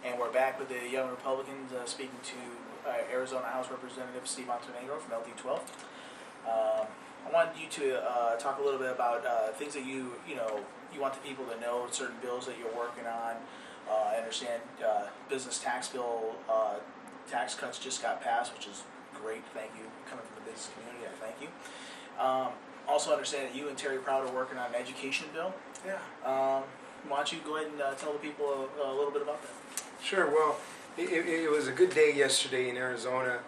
And we're back with the Young Republicans speaking to Arizona House Representative Steve Montenegro from LD12. I wanted you to talk a little bit about things that you want the people to know, certain bills that you're working on. I understand business tax bill tax cuts just got passed, which is great. Thank you. Coming from the business community, I thank you. Also understand that you and Terry Proud are working on an education bill. Yeah. Why don't you go ahead and tell the people a little bit about that? Sure. Well, it was a good day yesterday in Arizona.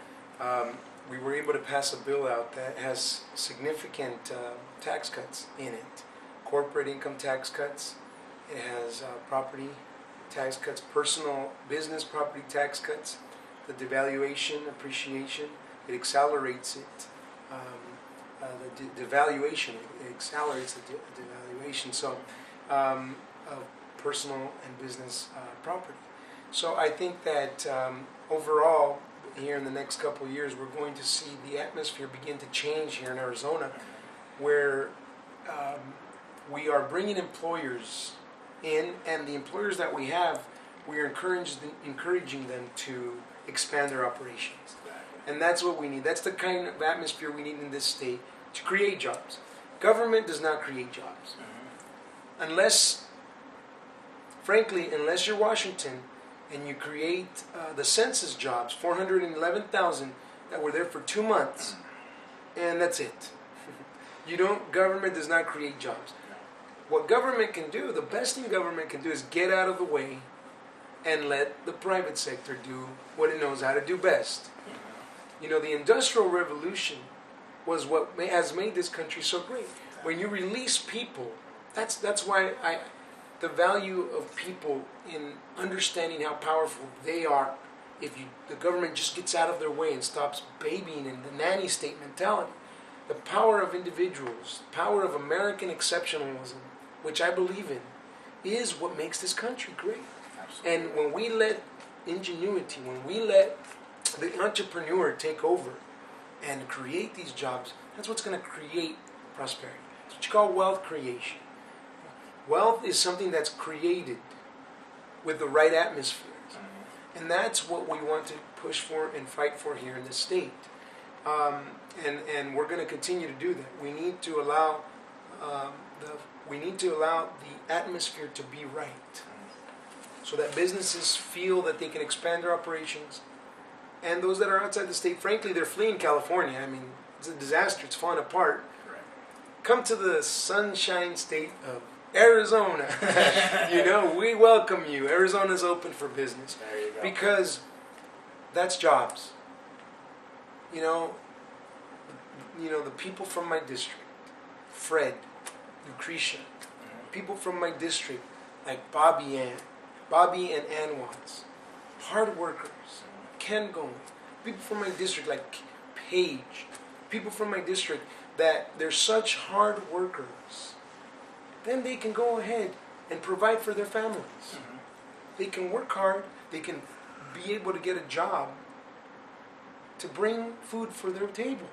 We were able to pass a bill out that has significant tax cuts in it. Corporate income tax cuts. It has property tax cuts, personal business property tax cuts, the devaluation, appreciation. It accelerates it. The devaluation, it accelerates the devaluation. So, of personal and business property. So I think that overall, here in the next couple of years, we're going to see the atmosphere begin to change here in Arizona, where we are bringing employers in, and the employers that we have, we are encouraging them to expand their operations. And that's what we need. That's the kind of atmosphere we need in this state to create jobs. Government does not create jobs. Unless, frankly, unless you're Washington and you create the census jobs, 411,000 that were there for 2 months, and that's it. Government does not create jobs. What government can do, the best thing government can do is get out of the way and let the private sector do what it knows how to do best. The Industrial Revolution was what has made this country so great. When you release people, that's why the value of people in understanding how powerful they are. If the government just gets out of their way and stops babying in the nanny state mentality, the power of individuals, the power of American exceptionalism, which I believe in, is what makes this country great. Absolutely. And when we let ingenuity, when we let the entrepreneur take over and create these jobs, that's what's going to create prosperity. It's what you call wealth creation. Wealth is something that's created with the right atmospheres. And that's what we want to push for and fight for here in the state. And we're going to continue to do that. We need to allow the atmosphere to be right, so that businesses feel that they can expand their operations. And those that are outside the state, frankly, they're fleeing California. I mean, it's a disaster. It's falling apart. Right. Come to the sunshine state of Arizona. We welcome you. Arizona's open for business. There you go. Because that's jobs. The people from my district, Fred, Lucretia, people from my district like Bobby and Ann Watts, hard workers, Ken Gomez, people from my district like Paige, people from my district that they're such hard workers, then they can go ahead and provide for their families. They can work hard, they can be able to get a job to bring food for their table.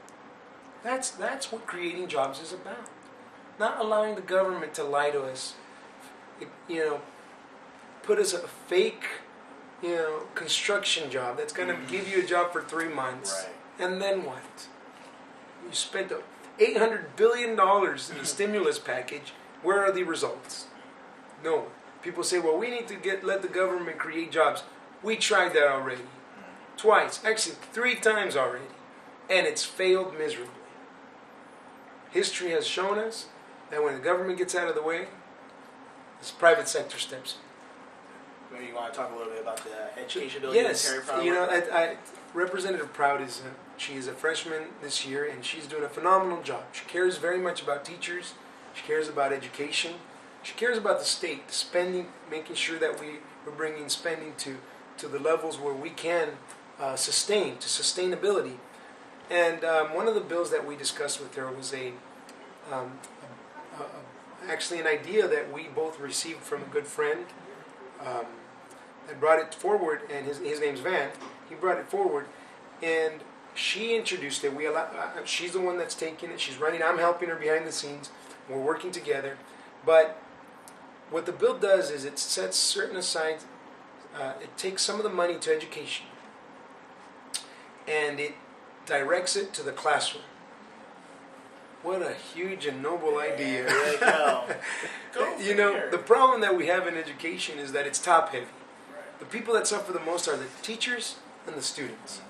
That's what creating jobs is about. Not allowing the government to lie to us, put us a fake, construction job that's going to give you a job for 3 months. Right. And then what? You spent $800 billion in the stimulus package. Where are the results? No. People say, well, we need to let the government create jobs. We tried that already. Twice. Actually, 3 times already. And it's failed miserably. History has shown us that when the government gets out of the way, this private sector steps in. Maybe you want to talk a little bit about the education bill? Yes. Terry Proud Representative Proud she is a freshman this year, and she's doing a phenomenal job. She cares very much about teachers. She cares about education. She cares about the state, the spending, making sure that we're bringing spending to the levels where we can sustain, to sustainability. And one of the bills that we discussed with her was actually an idea that we both received from a good friend that brought it forward, and his name's Van. He brought it forward, and she introduced it. She's the one that's taking it. She's running. I'm helping her behind the scenes. We're working together. But what the bill does is it sets it takes some of the money to education and it directs it to the classroom. What a huge and noble idea. There you go. You know, the problem that we have in education is that it's top heavy. Right. The people that suffer the most are the teachers and the students.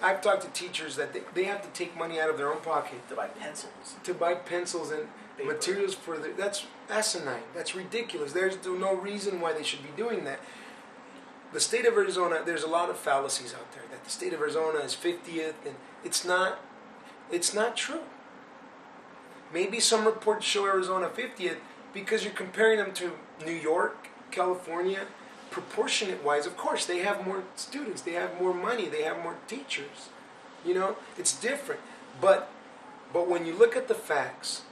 I've talked to teachers that they have to take money out of their own pocket To buy pencils. to buy pencils and Paper. materials for that's asinine. That's ridiculous. There's no reason why they should be doing that. The state of Arizona, there's a lot of fallacies out there that the state of Arizona is 50th, and it's not true. Maybe some reports show Arizona 50th because you're comparing them to New York, California. Proportionate wise, of course, they have more students, they have more money, they have more teachers. You know, it's different. But when you look at the facts,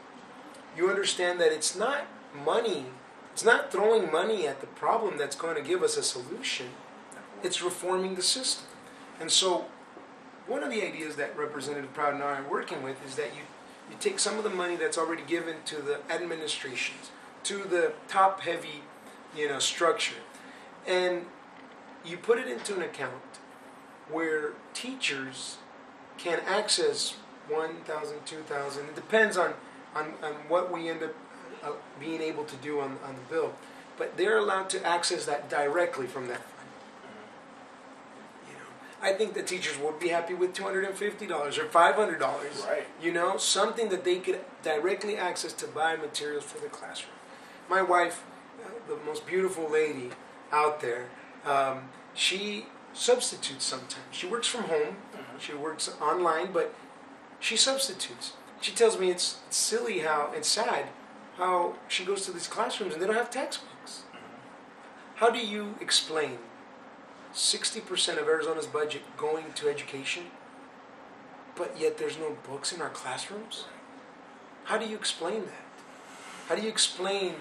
you understand that it's not money, it's not throwing money at the problem that's going to give us a solution. It's reforming the system. And so, one of the ideas that Representative Proud and I are working with is that you take some of the money that's already given to the administrations, to the top-heavy, structure, and you put it into an account where teachers can access 1,000, 2,000. It depends on what we end up being able to do on the bill. But they're allowed to access that directly from that fund. I think the teachers would be happy with $250 or $500. Right. Something that they could directly access to buy materials for the classroom. My wife, the most beautiful lady out there, she substitutes sometimes. She works from home. She works online, but she substitutes. She tells me it's silly and sad how she goes to these classrooms and they don't have textbooks. How do you explain 60% of Arizona's budget going to education, but yet there's no books in our classrooms? How do you explain that? How do you explain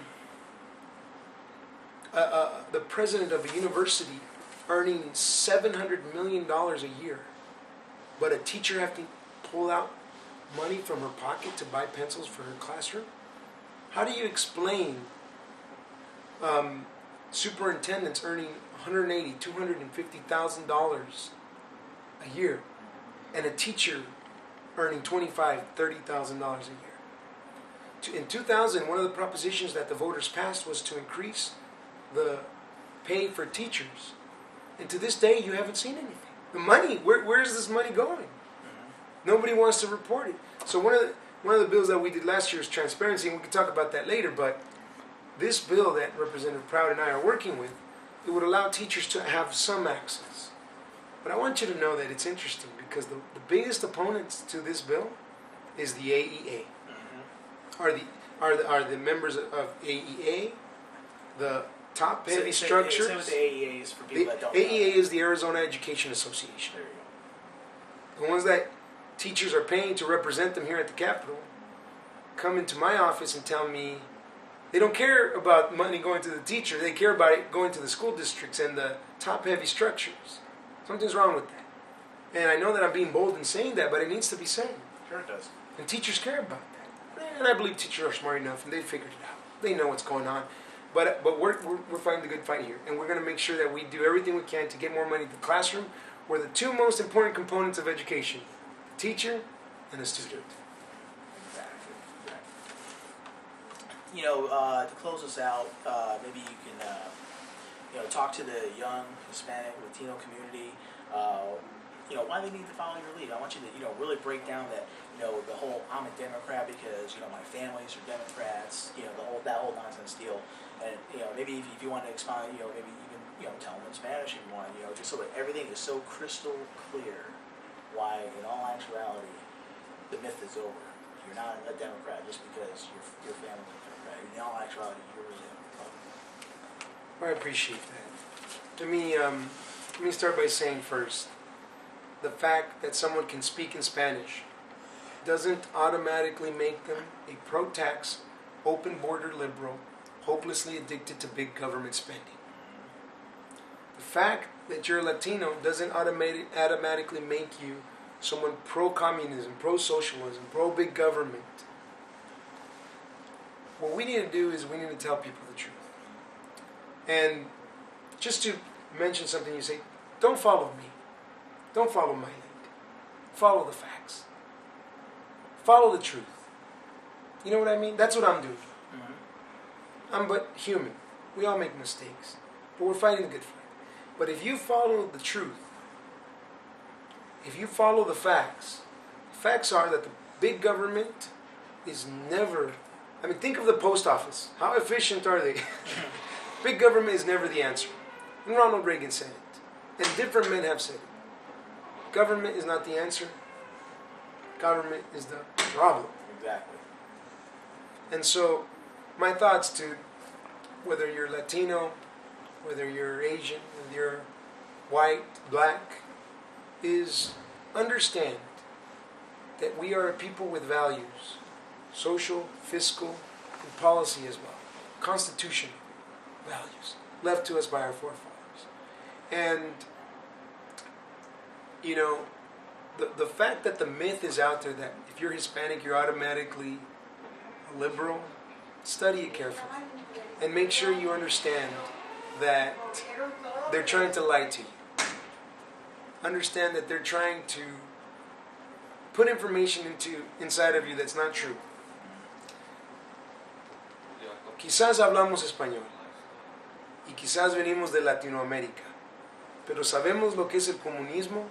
the president of a university earning $700 million a year, but a teacher having to pull out money from her pocket to buy pencils for her classroom? How do you explain superintendents earning $180,000, $250,000 a year, and a teacher earning $25,000, $30,000 a year? In 2000, one of the propositions that the voters passed was to increase the pay for teachers. And to this day, you haven't seen anything. The money, where is this money going? Nobody wants to report it. So one of the bills that we did last year is transparency, and we can talk about that later, but this bill that Representative Proud and I are working with, it would allow teachers to have some access. But I want you to know that it's interesting because the biggest opponents to this bill is the AEA. Are the members of AEA, the top heavy structures? Same with the AEA is for people that don't know. AEA is the Arizona Education Association. There you go. The ones that teachers are paying to represent them here at the Capitol come into my office and tell me they don't care about money going to the teacher. They care about it going to the school districts and the top-heavy structures. Something's wrong with that. And I know that I'm being bold in saying that, but it needs to be said. Sure it does. And teachers care about that. And I believe teachers are smart enough, and they figured it out. They know what's going on. But we're fighting the good fight here. And we're going to make sure that we do everything we can to get more money to the classroom, where the two most important components of education, the teacher and the student. To close us out, maybe you can, talk to the young Hispanic, Latino community, why they need to follow your lead. I want you to, really break down that, the whole I'm a Democrat because, my families are Democrats, that whole nonsense deal. And, maybe if you want to expound, maybe even, tell them in Spanish if you want, just so that everything is so crystal clear why, in all actuality, the myth is over. You're not a Democrat just because your family's a Democrat. In all actuality, you're really a Republican. Well, I appreciate that. Let me start by saying first, the fact that someone can speak in Spanish doesn't automatically make them a pro-tax, open-border liberal, hopelessly addicted to big government spending. The fact that you're a Latino doesn't automatically make you someone pro-communism, pro-socialism, pro-big government. What we need to do is we need to tell people the truth. And just to mention something, you say, don't follow me. Don't follow my lead. Follow the facts. Follow the truth. You know what I mean? That's what I'm doing. Mm-hmm. I'm but human. We all make mistakes. But we're fighting the good fight. But if you follow the truth, if you follow the facts are that the big government is never... I mean, think of the post office. How efficient are they? Big government is never the answer. And Ronald Reagan said it. And different men have said it. Government is not the answer. Government is the problem. Exactly. And so, my thoughts to whether you're Latino, whether you're Asian, whether you're white, black, is understand that we are a people with values, social, fiscal, and policy as well. Constitutional values left to us by our forefathers. And, you know, the fact that the myth is out there that if you're Hispanic, you're automatically a liberal, study it carefully. And make sure you understand that they're trying to lie to you. Understand that they're trying to put information inside of you that's not true. Quizás hablamos español y quizás venimos de Latinoamérica, pero sabemos lo que es el comunismo,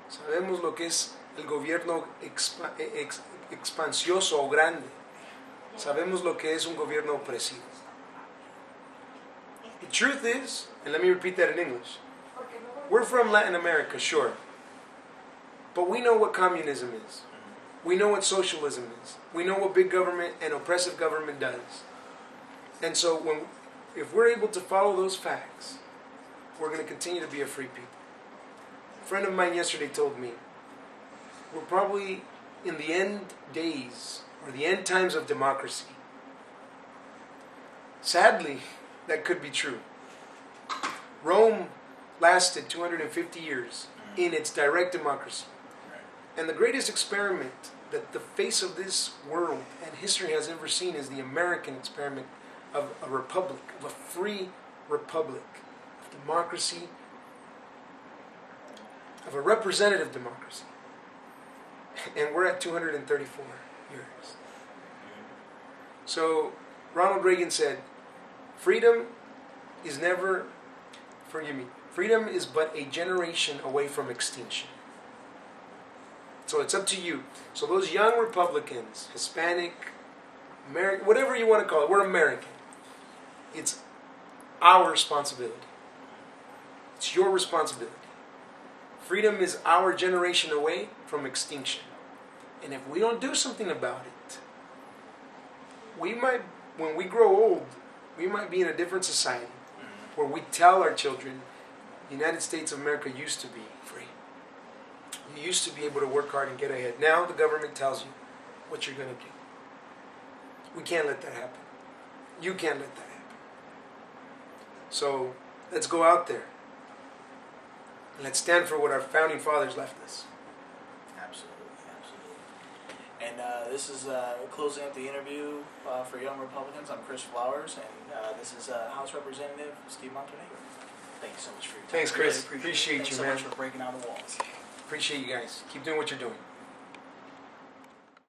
sabemos lo que es el gobierno expansioso o grande, sabemos lo que es un gobierno opresivo. The truth is, and let me repeat that in English, we're from Latin America, sure, but we know what communism is. We know what socialism is. We know what big government and oppressive government does. And so if we're able to follow those facts, we're going to continue to be a free people. A friend of mine yesterday told me, we're probably in the end days, or the end times of democracy. Sadly, that could be true. Rome lasted 250 years in its direct democracy. And the greatest experiment that the face of this world and history has ever seen is the American experiment of a republic, of a free republic, of democracy, of a representative democracy. And we're at 234 years. So Ronald Reagan said, freedom is freedom is but a generation away from extinction. So it's up to you. So those young Republicans, Hispanic, American, whatever you want to call it, we're American. It's our responsibility. It's your responsibility. Freedom is our generation away from extinction. And if we don't do something about it, we might, when we grow old, we might be in a different society where we tell our children, the United States of America used to be free. You used to be able to work hard and get ahead. Now the government tells you what you're going to do. We can't let that happen. You can't let that happen. So let's go out there. Let's stand for what our founding fathers left us. Absolutely, absolutely. And this is closing up the interview for Young Republicans. I'm Chris Flowers, and this is House Representative Steve Montenegro. Thank you so much for your time. Thanks, Chris. Really appreciate you, Thanks man. so much for breaking down the walls. Appreciate you guys. Keep doing what you're doing.